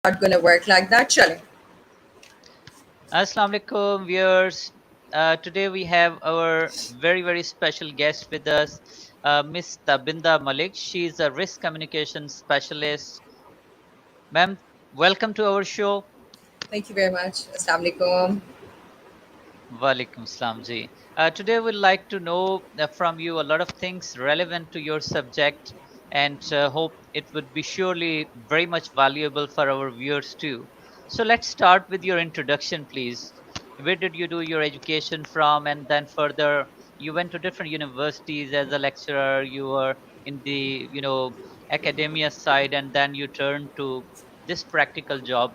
not going to work like that. Chale. Assalamu alaikum, viewers. Today we have our very special guest with us, Miss Tabinda Malik. She is a risk communication specialist. Ma'am, welcome to our show. Thank you very much. Assalamu alaikum. Walaikum salam ji. Today we'd like to know from you a lot of things relevant to your subject and hope it would be surely very much valuable for our viewers too. So let's start with your introduction, please. Where did you do your education from? And then further, you went to different universities as a lecturer, you were in the, academia side, and then you turned to this practical job.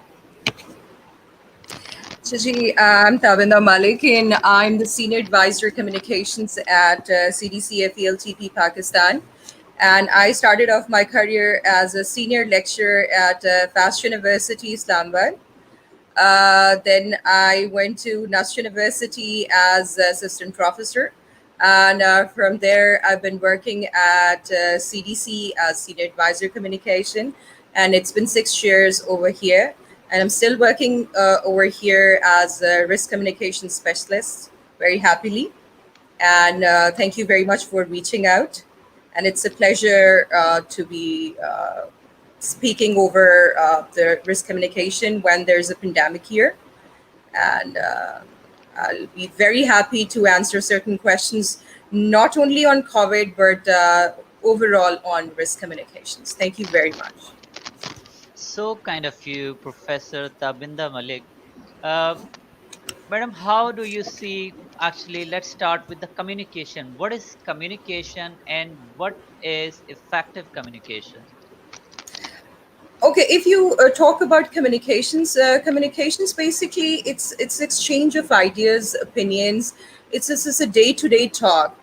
I'm Tabinda Malik, and I'm the Senior Advisor Communications at CDC Pakistan. And I started off my career as a senior lecturer at FAST University, Islamabad. Then I went to NUST University as assistant professor. And from there, I've been working at CDC as Senior Advisor Communication. And it's been 6 years over here. And I'm still working over here as a risk communication specialist very happily. And thank you very much for reaching out. And it's a pleasure to be speaking over the risk communication when there's a pandemic here. And I'll be very happy to answer certain questions, not only on COVID, but overall on risk communications. Thank you very much. So kind of you, Professor Tabinda Malik. Uh, Madam, how do you see? Actually, let's start with the communication. What is communication and what is effective communication? Okay, if you talk about communications basically it's exchange of ideas, opinions. It's a day-to-day talk.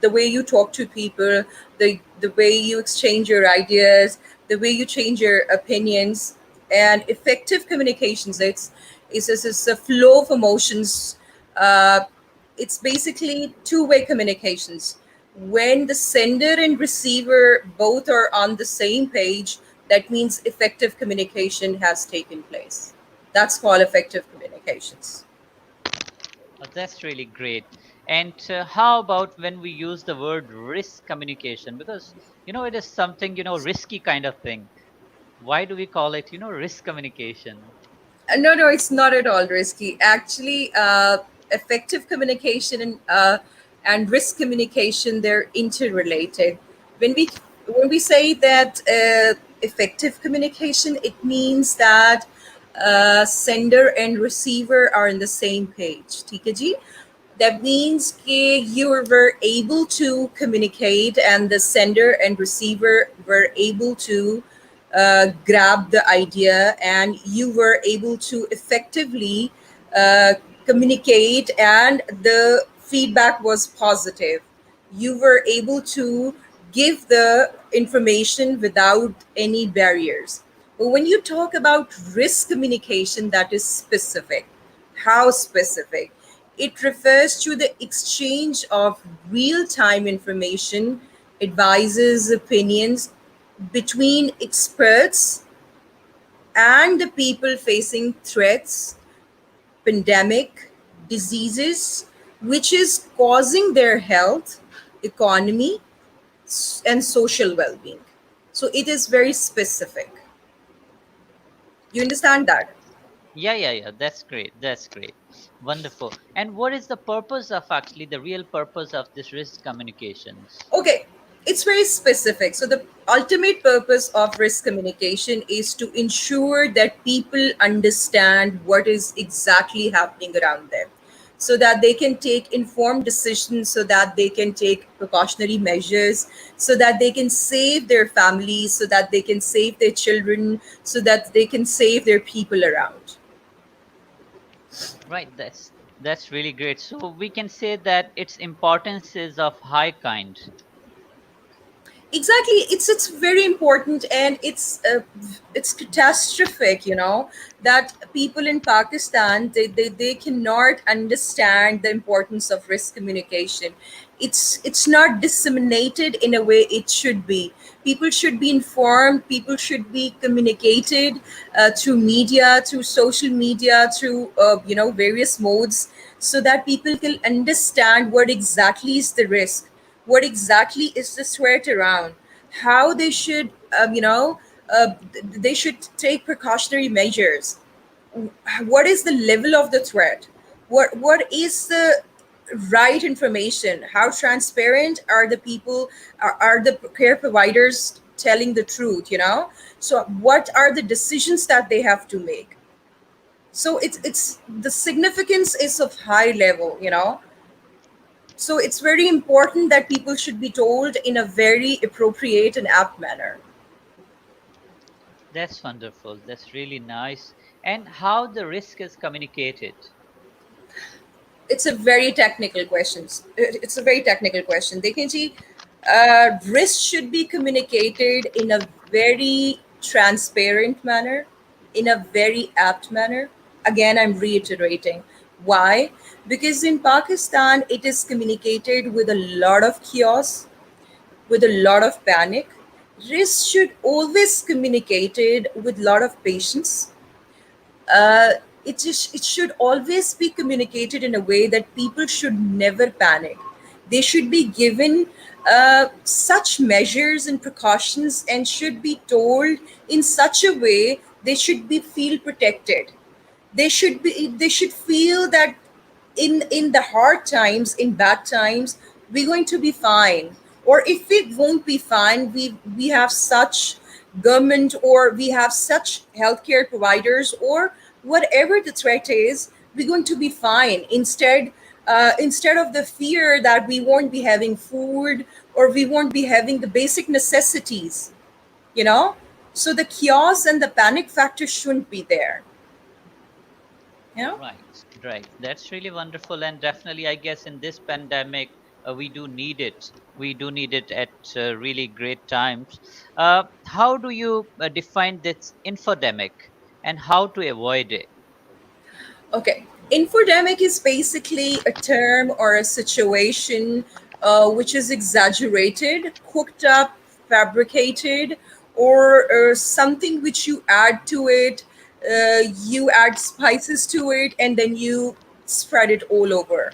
The way you talk to people, the way you exchange your ideas, the way you change your opinions. And effective communications, it's a flow of emotions. uh, it's basically two-way communications. When the sender and receiver both are on the same page, that means effective communication has taken place. That's called effective communications. That's really great. And how about when we use the word risk communication? Because, it is something, risky kind of thing. Why do we call it, risk communication? No, it's not at all risky. Actually, effective communication and risk communication, they're interrelated. When we when we say that effective communication, it means that sender and receiver are on the same page. ठीक है जी? That means you were able to communicate, and the sender and receiver were able to grab the idea, and you were able to effectively uh, communicate, and the feedback was positive. You were able to give the information without any barriers. But when you talk about risk communication, that is specific. How specific? It refers to the exchange of real time information, advices, opinions between experts and the people facing threats, pandemic, diseases, which is causing their health, economy, and social well being. So it is very specific. You understand that? Yeah. That's great. That's great. Wonderful. And what is the purpose of actually the real purpose of this risk communications? Okay, it's very specific. So the ultimate purpose of risk communication is to ensure that people understand what is exactly happening around them, so that they can take informed decisions, so that they can take precautionary measures, so that they can save their families, so that they can save their children, so that they can save their people around. Right, that's really great. So we can say that its importance is of high kind. Exactly, it's very important, and it's catastrophic, that people in Pakistan, they cannot understand the importance of risk communication. It's not disseminated in a way it should be. People should be informed, people should be communicated through media, through social media, through various modes, so that people can understand what exactly is the risk, what exactly is the threat around, how they should they should take precautionary measures, what is the level of the threat, what is the right information, how transparent are the people, are the care providers telling the truth, so what are the decisions that they have to make. So it's the significance is of high level, so it's very important that people should be told in a very appropriate and apt manner. That's wonderful. That's really nice. And how the risk is communicated. It's a very technical question. It's a very technical question. Dekinji, risk should be communicated in a very transparent manner, in a very apt manner. Again, I'm reiterating. Why? Because in Pakistan, it is communicated with a lot of chaos, with a lot of panic. Risk should always communicated with a lot of patience. uh, it should always be communicated in a way that people should never panic. They should be given such measures and precautions, and should be told in such a way they should be feel protected. They should feel that in the hard times, in bad times, we're going to be fine. Or if we won't be fine, we have such government, or we have such healthcare providers, or whatever the threat is, we're going to be fine. Instead of the fear that we won't be having food, or we won't be having the basic necessities, you know so the chaos and the panic factor shouldn't be there. you know Right, right. That's really wonderful. And definitely, I guess in this pandemic, we do need it. We do need it at really great times. How do you define this infodemic and how to avoid it? Okay. Infodemic is basically a term or a situation which is exaggerated, cooked up, fabricated, or something which you add to it. You add spices to it, and then you spread it all over.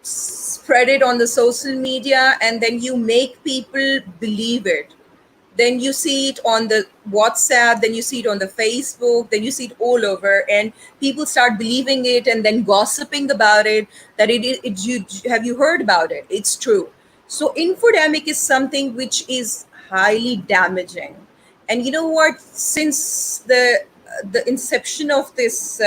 Spread it on the social media, and then you make people believe it. Then you see it on the WhatsApp, then you see it on the Facebook, then you see it all over, and people start believing it and then gossiping about it. That you have you heard about it? It's true. So infodemic is something which is highly damaging. And you know what? Since the inception of this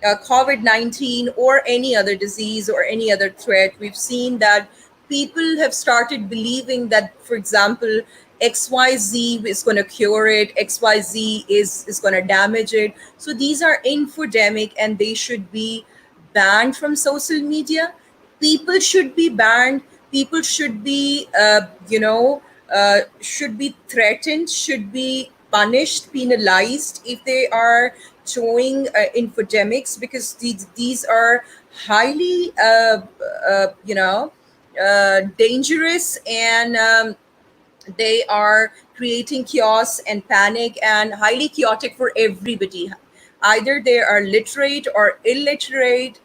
COVID 19 or any other disease or any other threat, we've seen that people have started believing that, for example, XYZ is going to cure it, XYZ is going to damage it. So these are infodemic, and they should be banned from social media. People should be banned. People should be, should be threatened, should be punished, penalized if they are showing infodemics, because these are highly, dangerous, and they are creating chaos and panic and highly chaotic for everybody. Either they are literate or illiterate,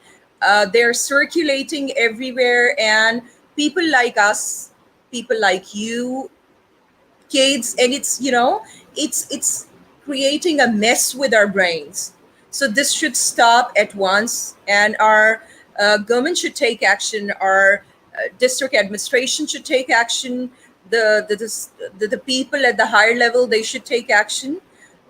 they're circulating everywhere, and people like us, people like you, kids, and it's creating a mess with our brains. So this should stop at once, and our government should take action, our district administration should take action, the people at the higher level, they should take action,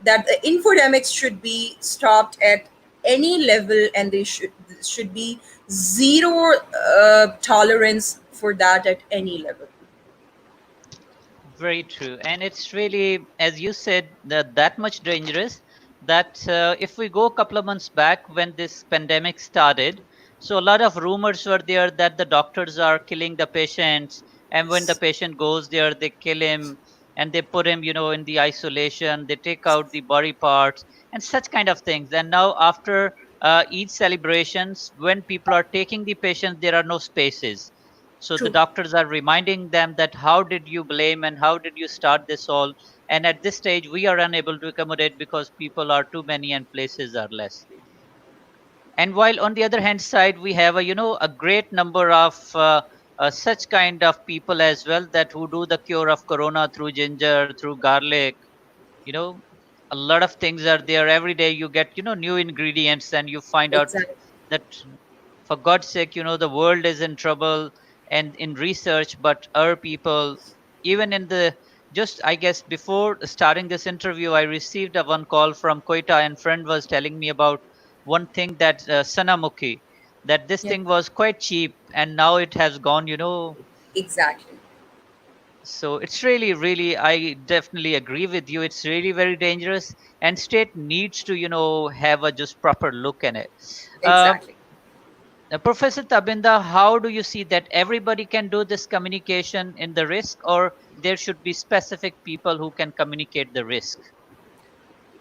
that the infodemics should be stopped at any level, and they should be zero tolerance for that at any level. Very true. And it's really, as you said, that much dangerous that if we go a couple of months back when this pandemic started, so a lot of rumors were there that the doctors are killing the patients. And when the patient goes there, they kill him and they put him, in the isolation. They take out the body parts and such kind of things. And now, after each celebrations, when people are taking the patients, there are no spaces. So the True. doctors are reminding them that how did you blame and how did you start this all? And at this stage, we are unable to accommodate because people are too many and places are less. And while on the other hand side, we have a great number of such kind of people as well, that who do the cure of corona through ginger, through garlic. you know a lot of things are there. Every day you get new ingredients, and you find out Exactly. that, for God's sake, the world is in trouble and in research, but our people, even in the, just I guess before starting this interview, I received a one call from Koita, and friend was telling me about one thing, that Sanamukhi, that this Yeah. thing was quite cheap, and now it has gone. Exactly. So it's really, really, I definitely agree with you. It's really very dangerous, and state needs to, have a just proper look in it. Uh, Exactly. Professor Tabinda, how do you see that everybody can do this communication in the risk, or there should be specific people who can communicate the risk?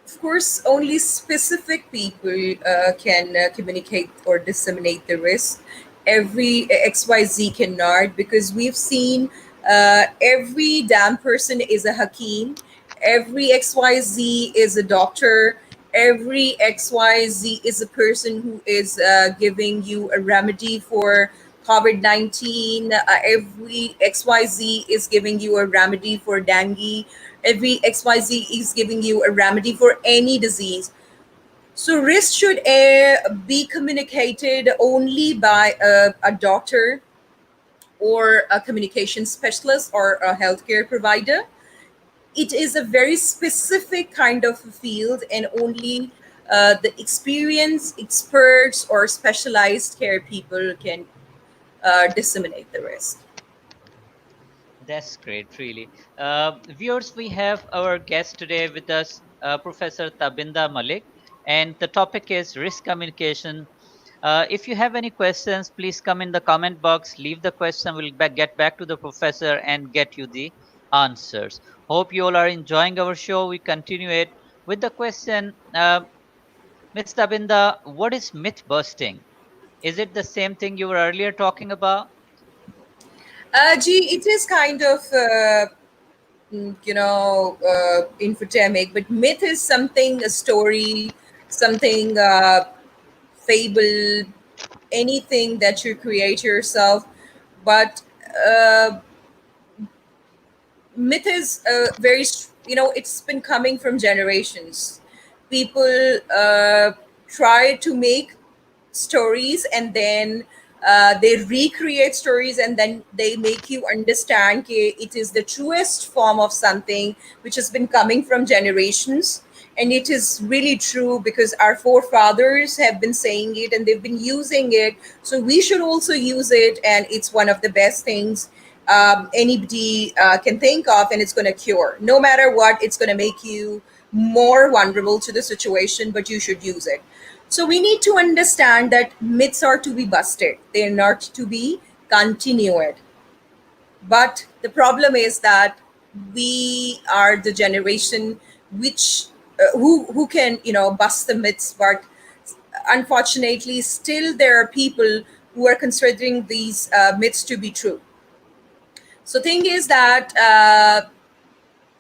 Of course, only specific people can communicate or disseminate the risk. Every XYZ cannot, because we've seen every damn person is a Hakim, every XYZ is a doctor, every XYZ is a person who is giving you a remedy for COVID 19. Every XYZ is giving you a remedy for dengue. Every XYZ is giving you a remedy for any disease. So, risk should be communicated only by a doctor or a communication specialist or a healthcare provider. It is a very specific kind of a field, and only the experienced experts or specialized care people can disseminate the risk. That's great, really. Viewers, we have our guest today with us, Professor Tabinda Malik, and the topic is risk communication. If you have any questions, please come in the comment box, leave the question. We'll get back to the professor and get you the answers. Hope you all are enjoying our show. We continue it with the question. Ms. Tabinda, what is myth busting? Is it the same thing you were earlier talking about? Gee, it is kind of infodemic, but myth is something, a story, something, fable, anything that you create yourself. But uh, myth is it's been coming from generations. People try to make stories, and then they recreate stories, and then they make you understand it is the truest form of something which has been coming from generations. And it is really true because our forefathers have been saying it and they've been using it, so we should also use it, and it's one of the best things anybody can think of, and it's going to cure. No matter what, it's going to make you more vulnerable to the situation, but you should use it. So we need to understand that myths are to be busted, they're not to be continued. But the problem is that we are the generation which who can bust the myths, but unfortunately still there are people who are considering these myths to be true. So thing is that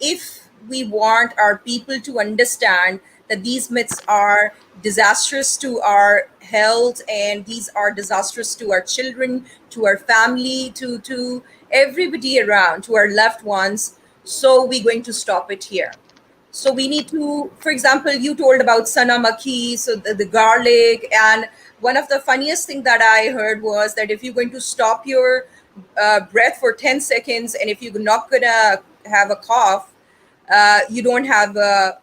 if we want our people to understand that these myths are disastrous to our health, and these are disastrous to our children, to our family, to everybody around, to our loved ones, so we're going to stop it here. So we need to, for example, you told about sana makhi, so the garlic. And one of the funniest thing that I heard was that if you're going to stop your breath for 10 seconds, and if you're not gonna have a cough, you don't have a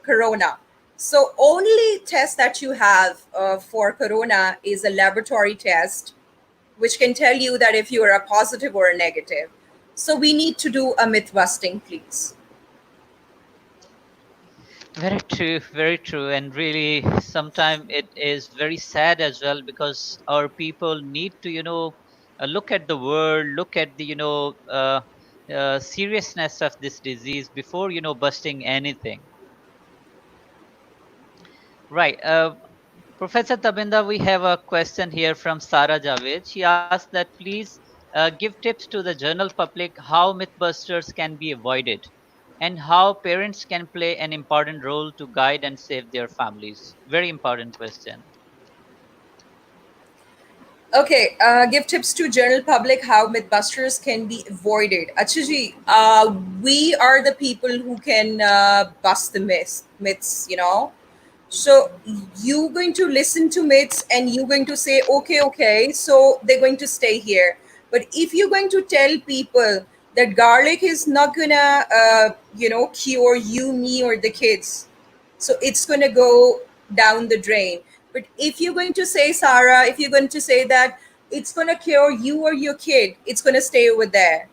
corona. So only test that you have for corona is a laboratory test, which can tell you that if you are a positive or a negative. So we need to do a myth busting, please. Very true, and really, sometimes it is very sad as well, because our people need to, look at the world, look at the, seriousness of this disease before, busting anything. Right. Professor Tabinda, we have a question here from Sara Javed. She asked that please give tips to the general public how mythbusters can be avoided and how parents can play an important role to guide and save their families. Very important question. Okay, give tips to general public how mythbusters can be avoided. Achuji, we are the people who can bust the myths, you know. So you going to listen to myths and you're going to say, okay, okay, so they're going to stay here. But if you're going to tell people that garlic is not gonna, cure you, me, or the kids, so it's going to go down the drain. But if you're going to say, Sarah, if you're going to say that it's going to cure you or your kid, it's going to stay over there.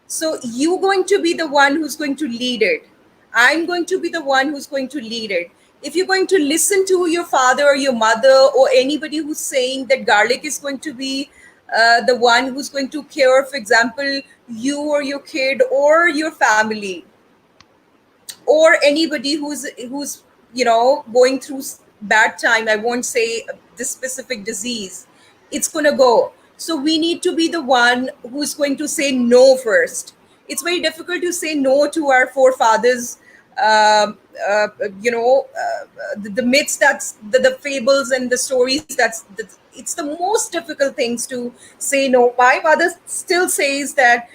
So you're going to be the one who's going to lead it. I'm going to be the one who's going to lead it. If you're going to listen to your father or your mother or anybody who's saying that garlic is going to be the one who's going to cure, for example, you or your kid or your family, or anybody who's going through bad time, I won't say this specific disease, it's going to go. So we need to be the one who's going to say no first. It's very difficult to say no to our forefathers. um, uh, the myths, that's the fables and the stories, that's it's the most difficult things to say no. My mother still says that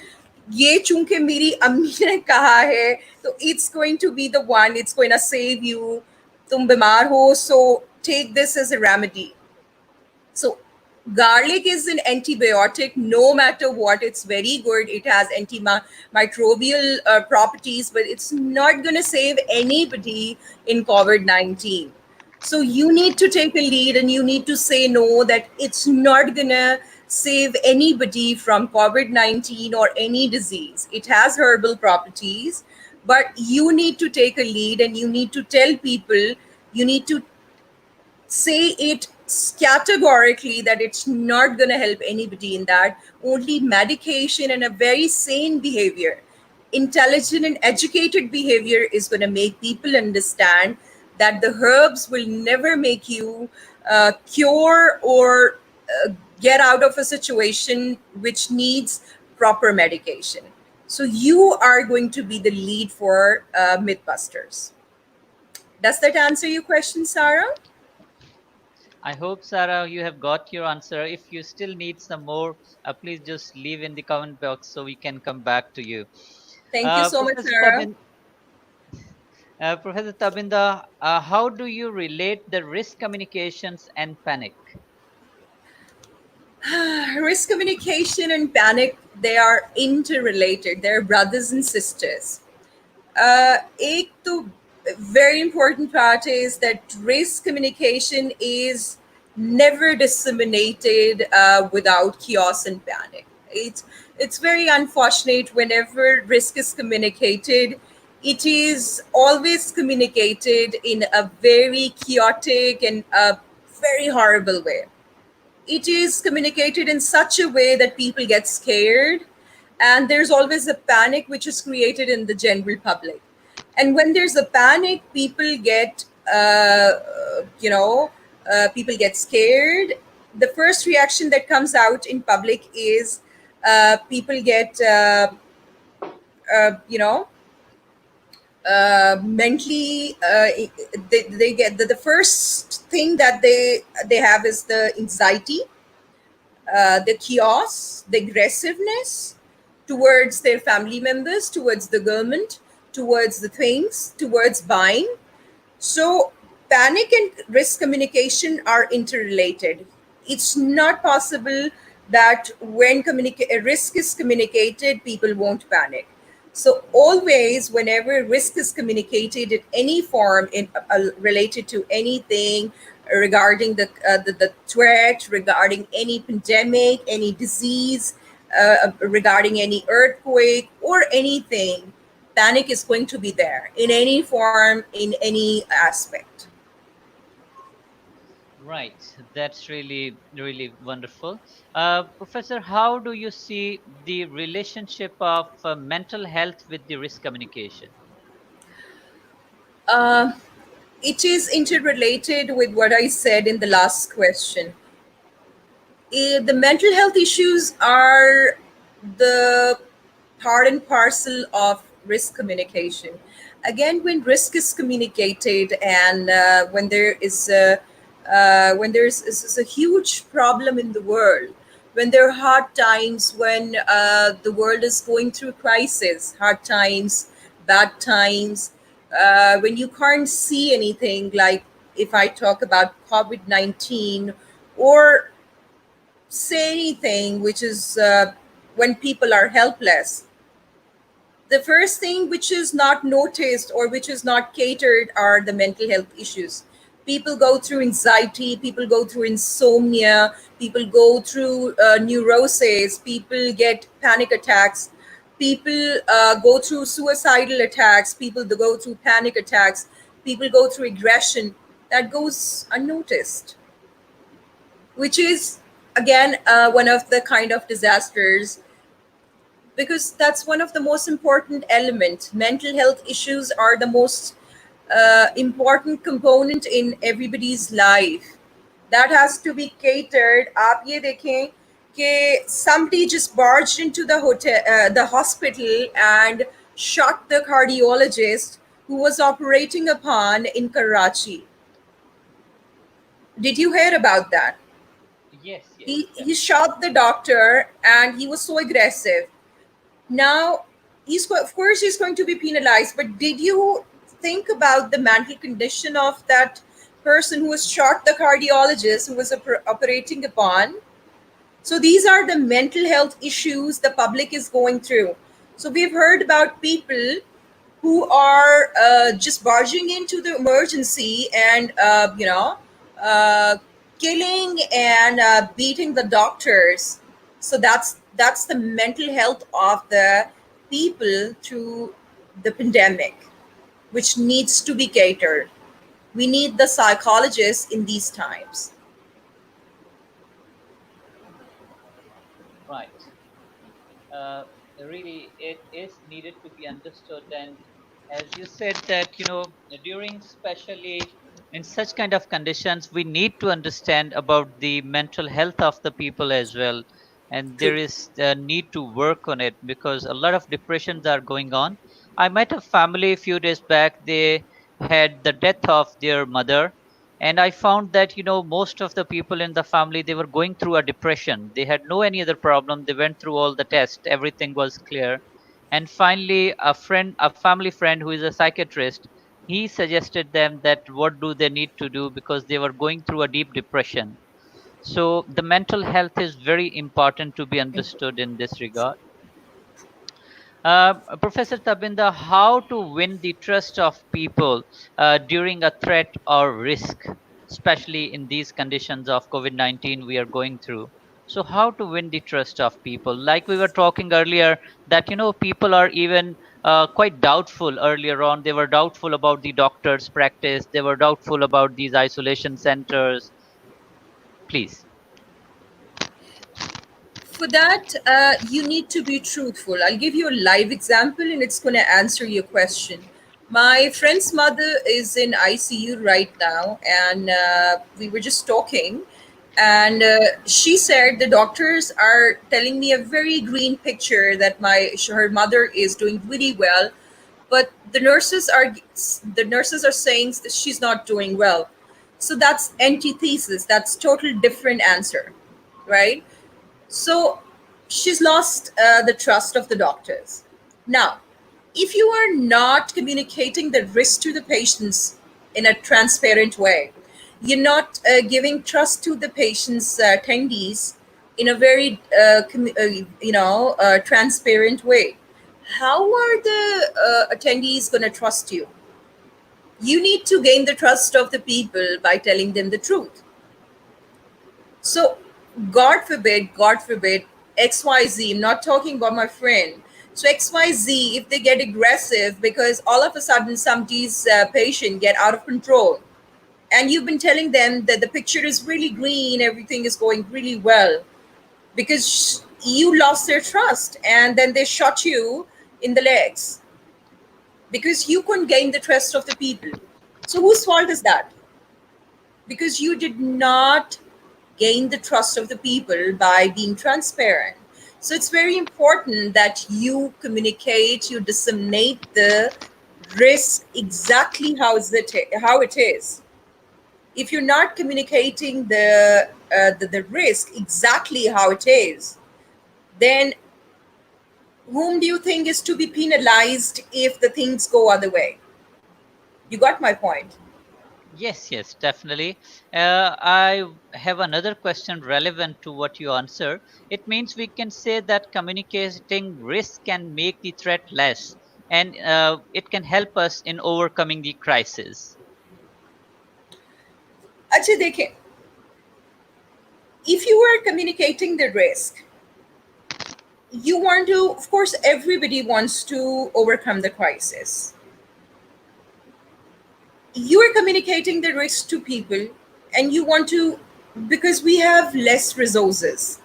ये चूंकि मेरी अम्मी ने कहा है तो it's going to be the one, it's going to save you. तुम बीमार हो, so take this as a remedy. So garlic is an antibiotic, no matter what. It's very good. It has antimicrobial properties, but it's not going to save anybody in COVID-19. So you need to take a lead and you need to say no, that it's not going to save anybody from COVID-19 or any disease. It has herbal properties, but you need to take a lead and you need to tell people, you need to say it categorically that it's not going to help anybody in that. Only medication and a very sane behavior, intelligent and educated behavior is going to make people understand that the herbs will never make you cure or get out of a situation which needs proper medication. So you are going to be the lead for Mythbusters. Does that answer your question, Sarah? I hope, Sarah, you have got your answer. If you still need some more, please just leave in the comment box so we can come back to you. Thank you so much, Professor Sarah. Professor Tabinda, how do you relate the risk communications and panic? Risk communication and panic, they are interrelated. They're brothers and sisters. एक तो very important part is that risk communication is never disseminated without chaos and panic. It's very unfortunate whenever risk is communicated. It is always communicated in a very chaotic and a very horrible way. It is communicated in such a way that people get scared, and there's always a panic which is created in the general public. And when there's a panic, people get people get scared. The first reaction that comes out in public is people get you know mentally they get the first thing that they have is the anxiety, the chaos, the aggressiveness towards their family members, towards the government, towards the things, towards buying. So, panic and risk communication are interrelated. It's not possible that when a risk is communicated, people won't panic. So, always, whenever risk is communicated in any form, related to anything regarding the threat, regarding any pandemic, any disease, regarding any earthquake, or anything, panic is going to be there in any form, in any aspect. Right, that's really, really wonderful. Professor, how do you see the relationship of mental health with the risk communication? Uh, it is interrelated with what I said in the last question. The mental health issues are the part and parcel of risk communication. Again, when risk is communicated, and when is a huge problem in the world, when there are hard times, when the world is going through crisis, hard times, bad times, when you can't see anything, like if I talk about COVID-19, or say anything, which is when people are helpless, the first thing which is not noticed or which is not catered are the mental health issues. People go through anxiety, people go through insomnia, people go through neuroses, people get panic attacks, people go through suicidal attacks, people go through panic attacks, people go through aggression that goes unnoticed, which is again one of the kind of disasters, because that's one of the most important element. Mental health issues are the most important component in everybody's life. That has to be catered. आप ये देखें कि somebody just barged into the the hospital and shot the cardiologist who was operating upon in Karachi. Did you hear about that? Yes, yes, He definitely. shot the doctor and he was so aggressive. Now, of course he's going to be penalized, but did you think about the mental condition of that person who was shot, the cardiologist who was operating upon? So these are the mental health issues the public is going through. So we've heard about people who are just barging into the emergency and uh, killing and beating the doctors. So that's the mental health of the people through the pandemic, which needs to be catered. We need the psychologists in these times. Right. uh, Really it is needed to be understood. And as you said that, during especially in such kind of conditions, we need to understand about the mental health of the people as well. And there True. is a need to work on it because a lot of depressions are going on. I met a family a few days back. They had the death of their mother, and I found that, most of the people in the family, they were going through a depression. They had no any other problem. They went through all the tests, everything was clear. And finally, a family friend who is a psychiatrist, he suggested them that what do they need to do because they were going through a deep depression. So the mental health is very important to be understood in this regard. Professor Tabinda, how to win the trust of people during a threat or risk, especially in these conditions of COVID-19 we are going through. So, how to win the trust of people? Like we were talking earlier, that people are even quite doubtful earlier on. They were doubtful about the doctor's practice. They were doubtful about these isolation centers. Please. For that, you need to be truthful. I'll give you a live example and it's going to answer your question. My friend's mother is in ICU right now, and we were just talking. And she said the doctors are telling me a very green picture that her mother is doing really well, but the nurses are saying that she's not doing well. So that's antithesis. That's total different answer, right? So she's lost the trust of the doctors. Now, if you are not communicating the risk to the patients in a transparent way, you're not giving trust to the patient's attendees in a very transparent way. How are the attendees going to trust you? You need to gain the trust of the people by telling them the truth. So, God forbid, XYZ, I'm not talking about my friend. So, XYZ, if they get aggressive because all of a sudden somebody's patient get out of control, and you've been telling them that the picture is really green, everything is going really well, because you lost their trust and then they shot you in the legs because you couldn't gain the trust of the people. So whose fault is that? Because you did not gain the trust of the people by being transparent. So it's very important that you communicate, you disseminate the risk exactly how it is. If you're not communicating the risk exactly how it is, then whom do you think is to be penalized if the things go other way? You got my point. Yes, yes, definitely. I have another question relevant to what you answer. It means we can say that communicating risk can make the threat less, and it can help us in overcoming the crisis. अच्छा देखें, if you are communicating the risk, you want to, of course, everybody wants to overcome the crisis. You are communicating the risk to people, and you want to, because we have less resources.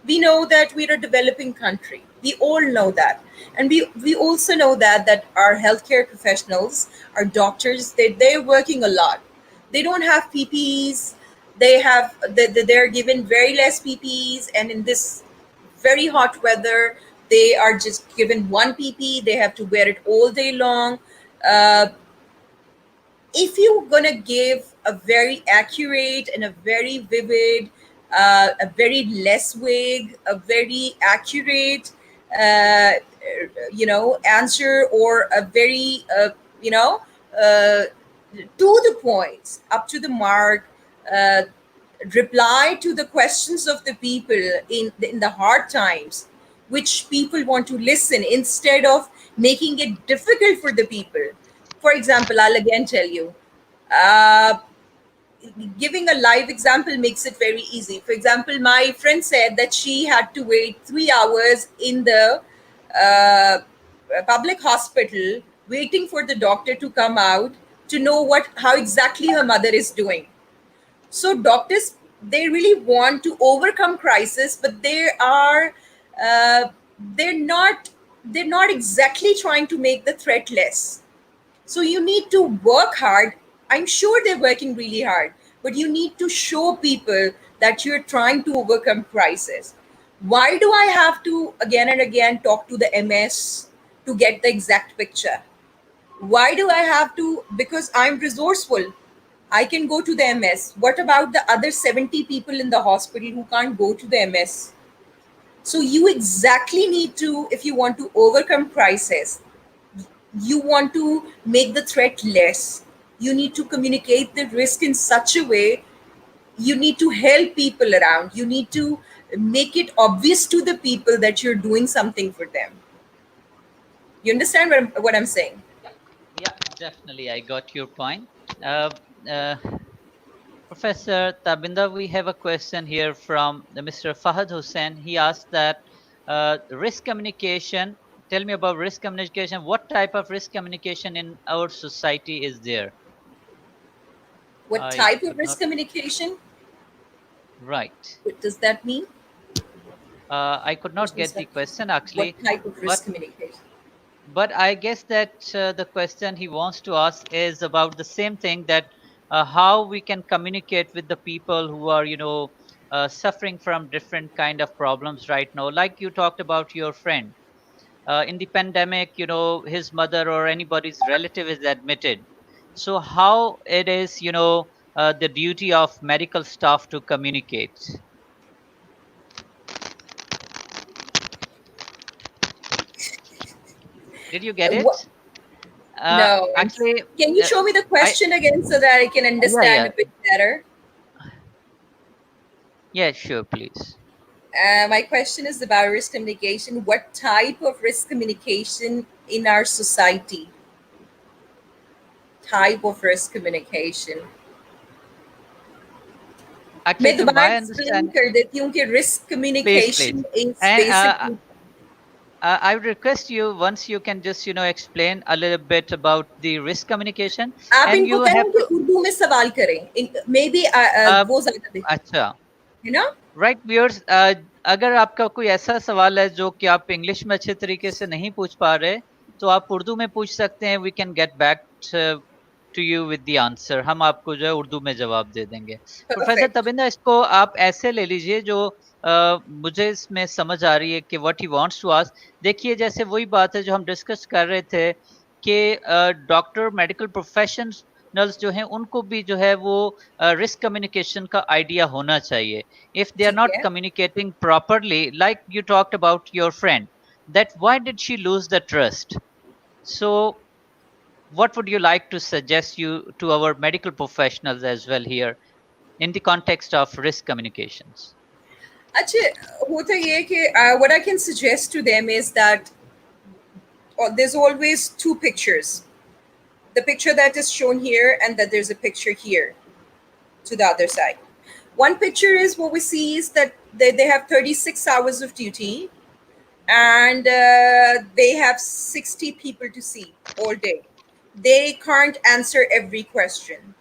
We know that we're a developing country. We all know that. And we also know that our healthcare professionals, our doctors, they're working a lot. They don't have PPEs. They're given very less PPEs, and in this very hot weather, they are just given one PP. They have to wear it all day long. Uh, if you're gonna give a very accurate and a very vivid, a very less vague, a very accurate, answer, or a very, uh, to the point, up to the mark, uh, reply to the questions of the people in the hard times, which people want to listen, instead of making it difficult for the people. For example, I'll again tell you, uh, giving a live example makes it very easy. For example, my friend said that she had to wait 3 hours in the uh, public hospital, waiting for the doctor to come out to know what how exactly her mother is doing. So doctors, they really want to overcome crisis, but uh, they're not they're not exactly trying to make the threat less. So you need to work hard. I'm sure they're working really hard, but you need to show people that you're trying to overcome crisis. Why do I have to again and again talk to the MS to get the exact picture? Why do I have to? Because I'm resourceful. I can go to the MS. What about the other 70 people in the hospital who can't go to the MS? So you exactly need to, if you want to overcome crisis, you want to make the threat less. You need to communicate the risk in such a way. You need to help people around. You need to make it obvious to the people that you're doing something for them. You understand what I'm saying? Yeah, definitely. I got your point. Uh, uh, Professor Tabinda, we have a question here from Mr. Fahad Hussain. He asked that risk communication, tell me about risk communication. What type of risk communication in our society is there? What I type of could risk not. communication? Right. What does that mean? I could What not does get the that mean? question What actually, type of but risk communication? I guess that the question he wants to ask is about the same thing, that how we can communicate with the people who are, suffering from different kind of problems right now. Like you talked about your friend in the pandemic, his mother or anybody's relative is admitted. So how it is, the duty of medical staff to communicate. Did you get What? it? No. Actually, Can you uh, show me the I question again so that I can yeah, understand yeah, a bit better? yeah, sure, please. My question is about risk communication. What type of risk communication in our society? Type of risk communication. Actually, मैं to दोबारा my explain understanding, कर देती हूँ कि risk please, please. communication is And basically. I would request you, once you can just, explain a little bit about the risk communication, आप and इनको you have कहें कि to, उर्दू में सवाल करें, मे बी uh, वो ज्यादा अच्छा, है ना. राइट व्यूअर्स, अगर आपका कोई ऐसा सवाल है जो कि आप इंग्लिश में अच्छे तरीके से नहीं पूछ पा रहे, तो आप उर्दू में पूछ सकते हैं. We can get back to you with the answer. हम आपको जो है उर्दू में जवाब दे देंगे. Professor Perfect. तबिंदा, इसको आप ऐसे ले लीजिए जो मुझे इसमें समझ आ रही है कि what he wants to ask. देखिए, जैसे वही बात है जो हम डिस्कस कर रहे थे कि डॉक्टर, मेडिकल प्रोफेशनल्स जो हैं उनको भी जो है वो रिस्क कम्युनिकेशन का आइडिया होना चाहिए. If they are ठीक not है. communicating properly, like you talked about your friend, that why did she lose the trust? So what would you like to suggest you to our medical professionals as well here in the context of risk communications? अच्छा, होता ये है कि what I can suggest to them is that there's always two pictures. The picture that is shown here, and that there's a picture here to the other side. One picture is what we see is that they have 36 hours of duty, and they have 60 people to see all day. They can't answer every question.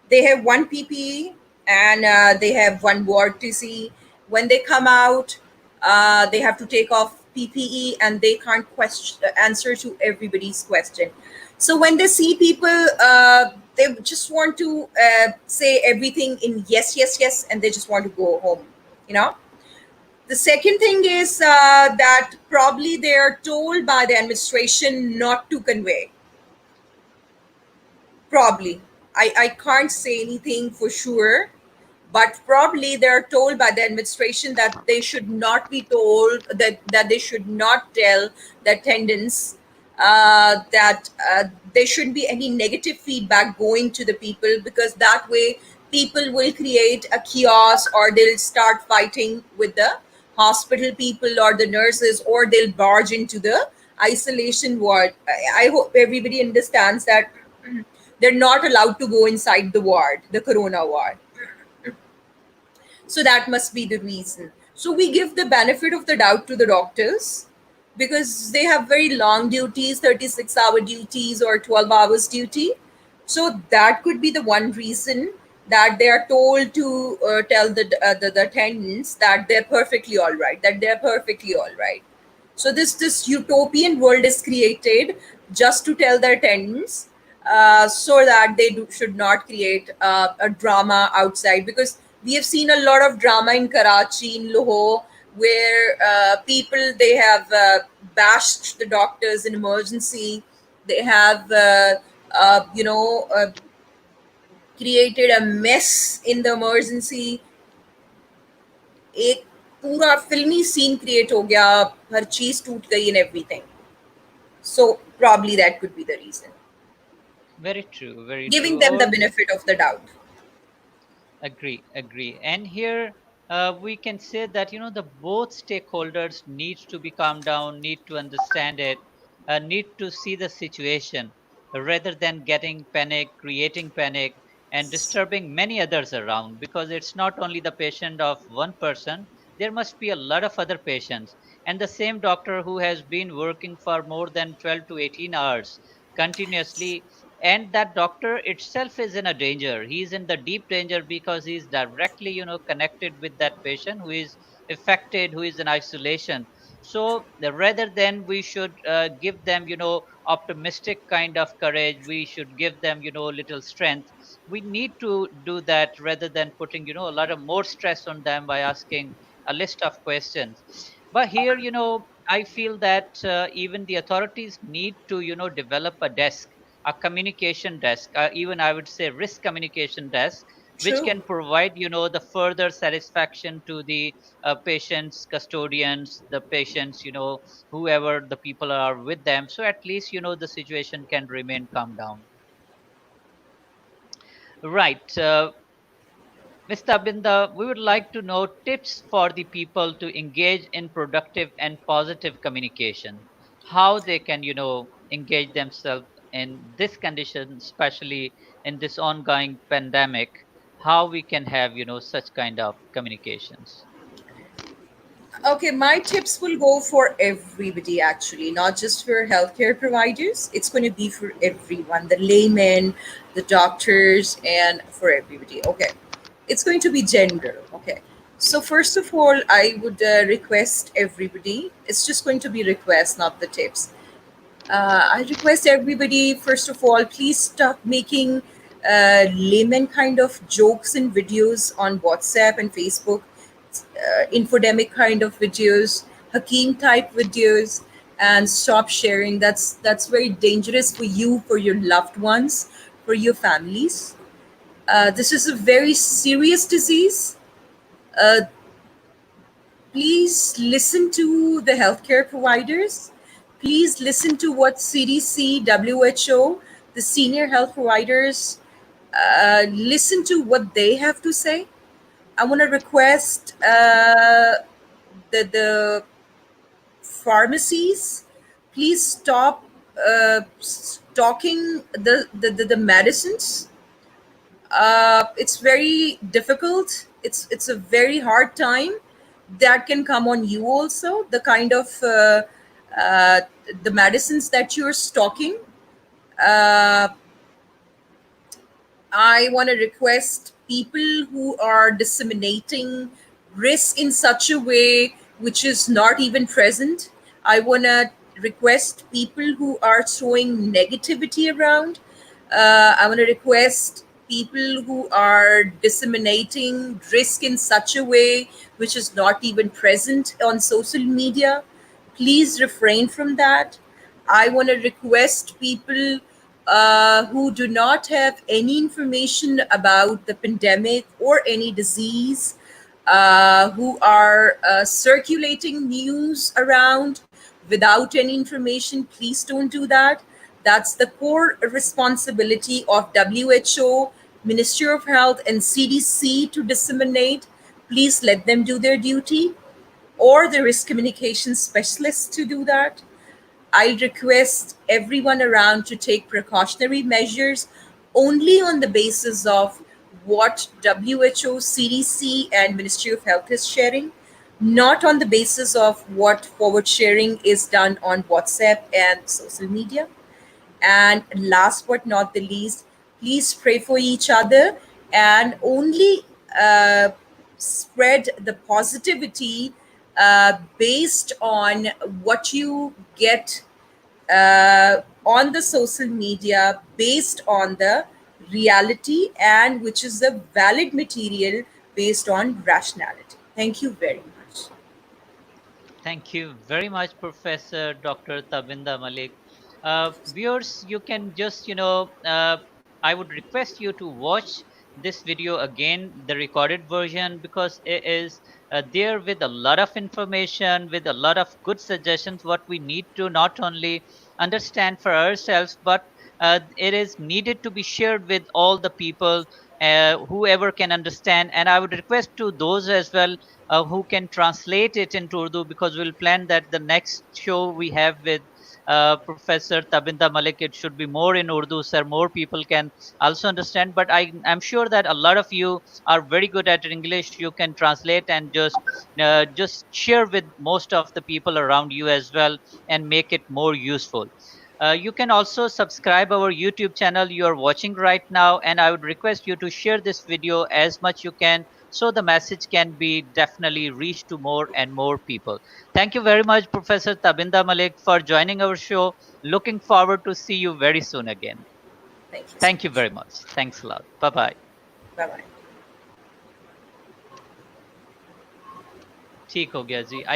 They have one PPE, and they have one ward to see. When they come out, they have to take off PPE, and they can't answer to everybody's question. So when they see people, they just want to say everything in yes, yes, yes, and they just want to go home. You know. The second thing is that probably they are told by the administration not to convey. Probably. I can't say anything for sure, but probably they're told by the administration that they should not be told, that they should not tell the attendants that there shouldn't be any negative feedback going to the people, because that way people will create a chaos, or they'll start fighting with the hospital people or the nurses, or they'll barge into the isolation ward. I hope everybody understands that they're not allowed to go inside the ward, the corona ward. So that must be the reason. So we give the benefit of the doubt to the doctors, because they have very long duties, 36-hour duties or 12 hours duty. So that could be the one reason that they are told to tell the attendants that they're perfectly all right, that they're perfectly all right. So this utopian world is created just to tell the attendants, so that they should not create a drama outside, because we have seen a lot of drama in Karachi, in Lahore, where people, they have bashed the doctors in emergency. They have created a mess in the emergency. एक पूरा फिल्मी scene create हो गया, हर चीज टूट गई and everything. So probably that could be the reason. Very true, very Giving true. them the Or benefit of the doubt. agree, agree. And here we can say that the both stakeholders need to be calmed down, need to understand it, need to see the situation rather than getting panic, creating panic, and disturbing many others around. Because it's not only the patient of one person; there must be a lot of other patients, and the same doctor who has been working for more than 12 to 18 hours continuously, and that doctor itself is in a danger. He's in the deep danger because he's directly connected with that patient who is affected, who is in isolation. So rather than we should give them optimistic kind of courage, we should give them little strength. We need to do that rather than putting a lot of more stress on them by asking a list of questions. But here I feel that even the authorities need to develop a desk, a communication desk, even I would say risk communication desk, which True. can provide the further satisfaction to the patients, custodians, the patients, whoever the people are with them, so at least the situation can remain calm down. Right. Mr. Abinda, we would like to know tips for the people to engage in productive and positive communication. How they can, engage themselves in this condition, especially in this ongoing pandemic. How we can have, such kind of communications. Okay, my tips will go for everybody actually, not just for healthcare providers. It's going to be for everyone, the laymen, the doctors, and for everybody. Okay, it's going to be general. Okay, so first of all, I would request everybody. It's just going to be requests, not the tips. I request everybody, first of all, please stop making layman kind of jokes and videos on WhatsApp and Facebook, infodemic kind of videos, Hakeem type videos, and stop sharing. That's very dangerous for you, for your loved ones, for your families. This is a very serious disease. Uh, Please listen to the healthcare providers. Please listen to what CDC, WHO, the senior health providers, listen to what they have to say. I want to request the pharmacies, please stop stocking the medicines. It's very difficult. It's a very hard time that can come on you also. The kind of uh, the medicines that you're stocking. Uh, I want to request people who are disseminating risk in such a way which is not even present. I want to request people who are throwing negativity around. I want to request people who are disseminating risk in such a way which is not even present on social media. Please refrain from that. I want to request people who do not have any information about the pandemic or any disease, who are circulating news around without any information. Please don't do that. That's the core responsibility of WHO, Ministry of Health, and CDC to disseminate. Please let them do their duty, or the risk communication specialists to do that. I request everyone around to take precautionary measures only on the basis of what WHO, CDC, and Ministry of Health is sharing, not on the basis of what forward sharing is done on WhatsApp and social media. And last but not the least, please pray for each other and only uh, spread the positivity based on what you get on the social media, based on the reality, and which is the valid material based on rationality. Thank you very much. Thank you very much, Professor Dr. Tabinda Malik. Viewers, you can just, I would request you to watch this video again, the recorded version, because it is there with a lot of information, with a lot of good suggestions, what we need to not only understand for ourselves, but it is needed to be shared with all the people, whoever can understand. And I would request to those as well who can translate it into Urdu, because we'll plan that the next show we have with Professor Tabinda Malik, it should be more in Urdu, sir. More people can also understand. But I'm sure that a lot of you are very good at English. You can translate and just share with most of the people around you as well, and make it more useful. You can also subscribe our YouTube channel you are watching right now, and I would request you to share this video as much you can, so the message can be definitely reached to more and more people. Thank you very much, Professor Tabinda Malik, for joining our show. Looking forward to see you very soon again. Thank you so Thank you much. very much. Thanks a lot. Bye bye. Bye bye. ठीक हो गया जी.